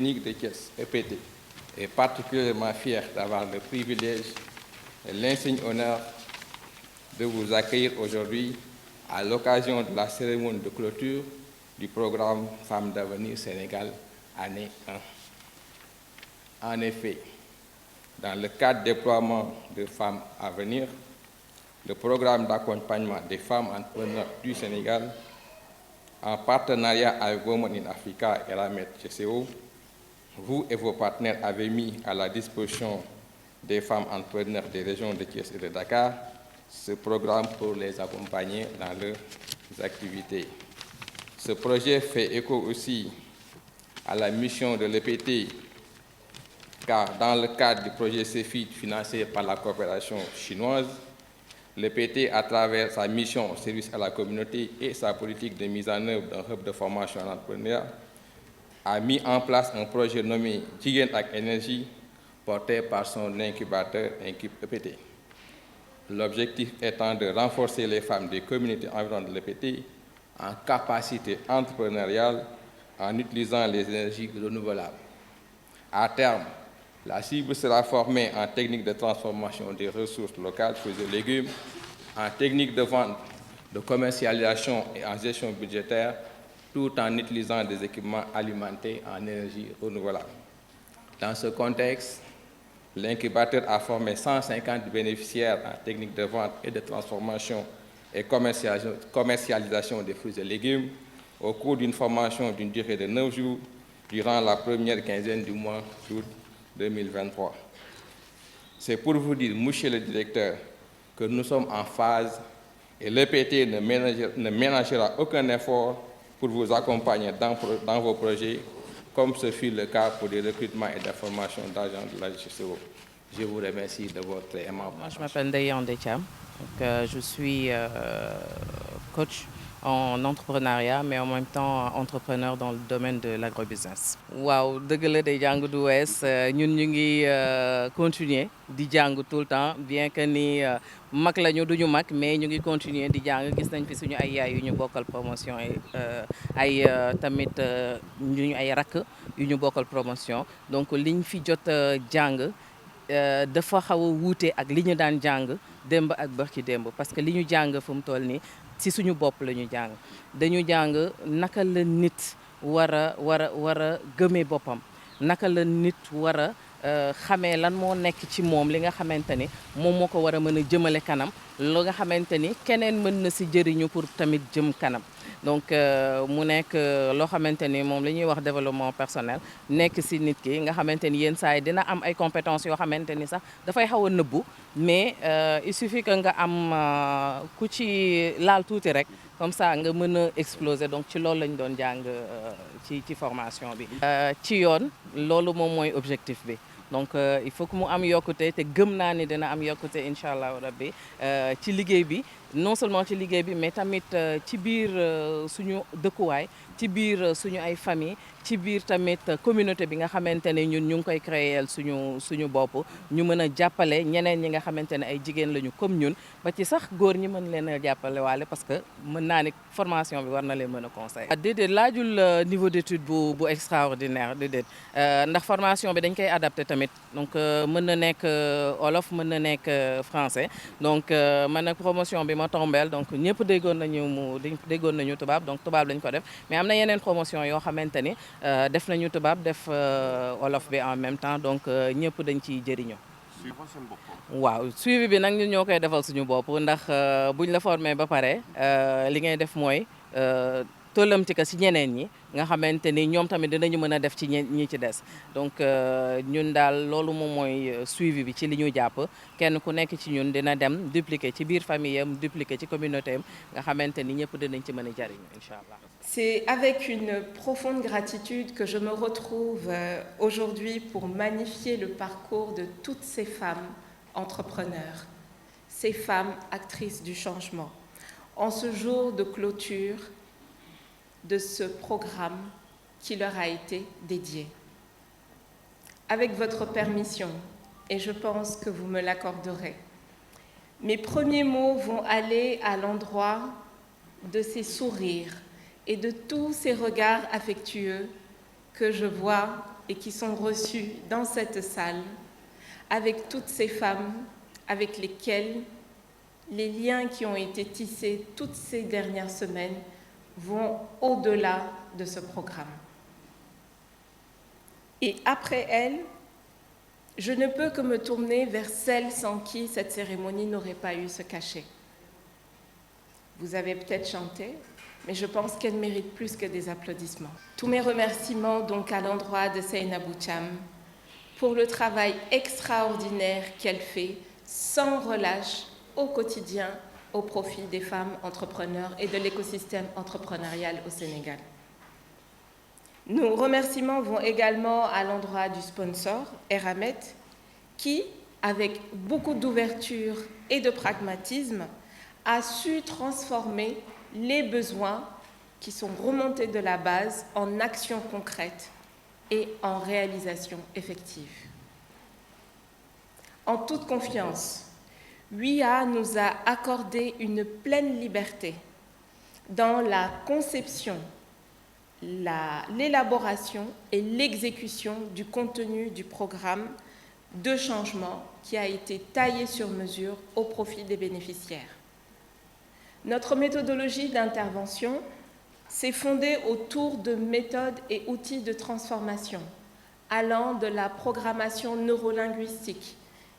polytechnique de Thiès, EPT, est particulièrement fier d'avoir le privilège et l'insigne honneur de vous accueillir aujourd'hui à l'occasion de la cérémonie de clôture du programme Femmes d'avenir Sénégal, année 1. En effet, dans le cadre du déploiement de Femmes à venir, le programme d'accompagnement des femmes entrepreneurs du Sénégal, en partenariat avec Women in Africa et la MED-GCO, vous et vos partenaires avez mis à la disposition des femmes entrepreneurs des régions de Thiès et de Dakar ce programme pour les accompagner dans leurs activités. Ce projet fait écho aussi à la mission de l'EPT, car dans le cadre du projet CEFID financé par la coopération chinoise, l'EPT, à travers sa mission au service à la communauté et sa politique de mise en œuvre d'un hub de formation à l'entrepreneuriat, a mis en place un projet nommé Jigéen ak Énergie, porté par son incubateur EPT. L'objectif étant de renforcer les femmes des communautés environnantes de l'EPT en capacité entrepreneuriale en utilisant les énergies renouvelables. À terme, la cible sera formée en technique de transformation des ressources locales, fruits et légumes, en technique de vente, de commercialisation et en gestion budgétaire, tout en utilisant des équipements alimentés en énergie renouvelable. Dans ce contexte, l'incubateur a formé 150 bénéficiaires en technique de vente et de transformation et commercialisation des fruits et légumes au cours d'une formation d'une durée de 9 jours durant la première quinzaine du mois d'août 2023. C'est pour vous dire, monsieur le directeur, que nous sommes en phase et l'EPT ne ménagera aucun effort pour vous accompagner dans vos projets, comme ce fut le cas pour les recrutements et la formation d'agents de la GCO. Je vous remercie de votre aimable attention. Moi, je m'appelle Ndaye Ndetiam. Je suis coach en entrepreneuriat, mais en même temps entrepreneur dans le domaine de l'agrobusiness. Waaw dëgg la day jàng du wees ñun ñu ngi continuer di jàng tout le temps, bien que ni mag lañu duñu mag, mais ñu ngi continuer di jàng. Gis nañ fi suñu ay yaay yu ñu bokkal promotion ay tamit ñu ay rakk yu ñu bokkal promotion, donc liñ fi jot jàng dafa xaw a wuute ak li ñu daan jàng démb ak barki démb, parce que li ñu jàng fu mu toll nii ci suñu bopp la ñu jàng. Dañu jàng naka la nit war a gëmee boppam, naka la nit war a xamee lan moo nekk ci moom li nga xamante ni moom moo ko war a mën a jëmale kanam, lu nga xamante ni keneen mën na ci jëriñu pour tamit jëm kanam. Donc mu nekk loo xamante ni moom la ñuy wax développement personnel, nekk ci nit ki nga xamante ni yenn saa yi dina am ay compétences yoo xamante ni sax dafay xaw a nëbbu, mais il suffit que nga am ku ci laal tuuti rek, comme ça nga mën a exploser. Donc ci loolu lañ doon jàng ci formation bi. Ci yoon loolu moom mooy objectif bi. Donc il faut que mu am yokkute, te gëm naa ni dina am yokkute incha allah rabbi ci liggéey bi, non seulement ci liggéey bi, mais tamit ci biir suñu dëkkuwaay, ci biir suñu ay famille, ci biir tamit communauté bi nga xamante ne ñun ñu ngi koy créer suñu bopp, ñu mën a jàppale ñeneen ñi nga xamante ne ay jigéen lañu comme ñun, ba ci sax góor ñi mën leen a jàppale waale, parce que mën naa ni formation bi war na leen mën a conseiller. Déedéet laajul niveau d'étude bu extraordinaire, déedéet ndax formation bi dañ koy adapté tamit, donc mën na nekk olof, mën na nekk français. Donc man nag promotion bi ma tombeel, donc ñëpp déggoon nañu tubaab, donc tubaab lañ ko def, mais am na yeneen promotion yoo xamante ni def nañu tubaab, def olof bi en même temps, donc ñëpp dañ ciy jëriñoo. waaw suivi bi nag ñun ñoo koy defal suñu bopp, ndax buñ la formé ba pare li ngay def mooy tollamti ko ci ñeneen ñi nga xamante ni ñoom tamit dinañu mën a def ci ñi ci des. Donc ñun daal loolu moom mooy suivi bi ci li ñu jàpp, kenn ku nekk ci ñun dina dem dupliquer ci biir famille am, dupliquer ci communauté am, nga xamante ni ñëpp dinañ ci mën a jariñu incha allah. C'est avec une profonde gratitude que je me retrouve aujourd'hui pour magnifier le parcours de toutes ces femmes entrepreneurs, ces femmes actrices du changement, en ce jour de clôture de ce programme qui leur a été dédié. Avec votre permission, et je pense que vous me l'accorderez, mes premiers mots vont aller à l'endroit de ces sourires et de tous ces regards affectueux que je vois et qui sont reçus dans cette salle avec toutes ces femmes avec lesquelles les liens qui ont été tissés toutes ces dernières semaines vont au-delà de ce programme. Et après elles, je ne peux que me tourner vers celles sans qui cette cérémonie n'aurait pas eu ce cachet. Vous avez peut-être chanté, mais je pense qu'elle mérite plus que des applaudissements. Tous mes remerciements donc à l'endroit de Seynabou Thiam pour le travail extraordinaire qu'elle fait sans relâche au quotidien au profit des femmes entrepreneurs et de l'écosystème entrepreneurial au Sénégal. Nos remerciements vont également à l'endroit du sponsor, Eramet, qui, avec beaucoup d'ouverture et de pragmatisme, a su transformer les besoins qui sont remontés de la base en actions concrètes et en réalisation effective. En toute confiance, WIA nous a accordé une pleine liberté dans la conception, l'élaboration et l'exécution du contenu du programme de changement qui a été taillé sur mesure au profit des bénéficiaires. Notre méthodologie d'intervention s'est fondée autour de méthodes et outils de transformation, allant de la programmation neurolinguistique,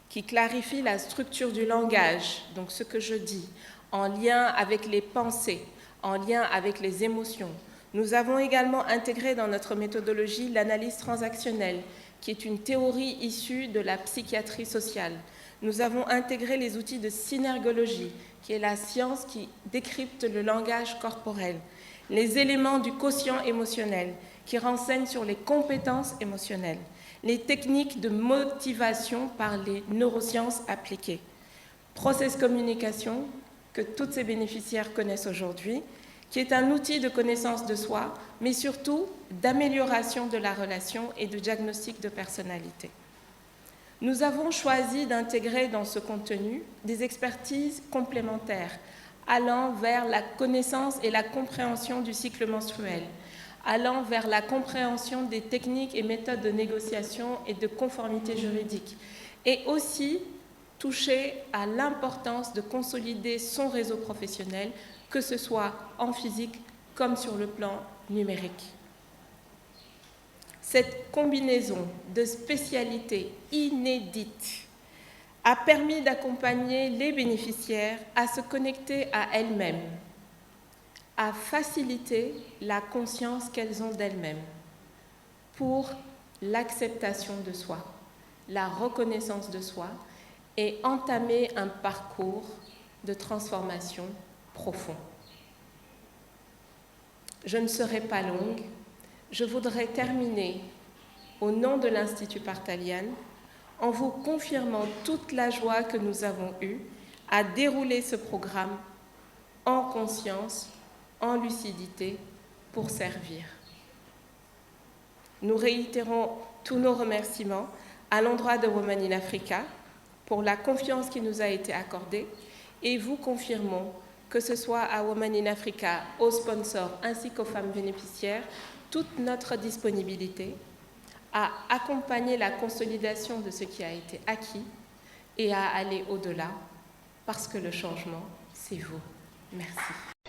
qui clarifie la structure du langage, donc ce que je dis, en lien avec les pensées, en lien avec les émotions. Nous avons également intégré dans notre méthodologie l'analyse transactionnelle, qui est une théorie issue de la psychiatrie sociale. Nous avons intégré les outils de synergologie, qui est la science qui décrypte le langage corporel, les éléments du quotient émotionnel, qui renseignent sur les compétences émotionnelles, les techniques de motivation par les neurosciences appliquées, process communication, que toutes ces bénéficiaires connaissent aujourd'hui, qui est un outil de connaissance de soi, mais surtout d'amélioration de la relation et de diagnostic de personnalité. Nous avons choisi d'intégrer dans ce contenu des expertises complémentaires, allant vers la connaissance et la compréhension du cycle menstruel, allant vers la compréhension des techniques et méthodes de négociation et de conformité juridique, et aussi toucher à l'importance de consolider son réseau professionnel, que ce soit en physique comme sur le plan numérique. Cette combinaison de spécialités inédites a permis d'accompagner les bénéficiaires à se connecter à elles-mêmes, à faciliter la conscience qu'elles ont d'elles-mêmes pour l'acceptation de soi, la reconnaissance de soi et entamer un parcours de transformation profond. Je ne serai pas longue. Je voudrais terminer au nom de l'Institut Partalian en vous confirmant toute la joie que nous avons eue à dérouler ce programme en conscience, en lucidité, pour servir. Nous réitérons tous nos remerciements à l'endroit de Women in Africa pour la confiance qui nous a été accordée et vous confirmons que ce soit à Women in Africa, aux sponsors ainsi qu'aux femmes bénéficiaires, toute notre disponibilité à accompagner la consolidation de ce qui a été acquis et à aller au-delà, parce que le changement, c'est vous. Merci.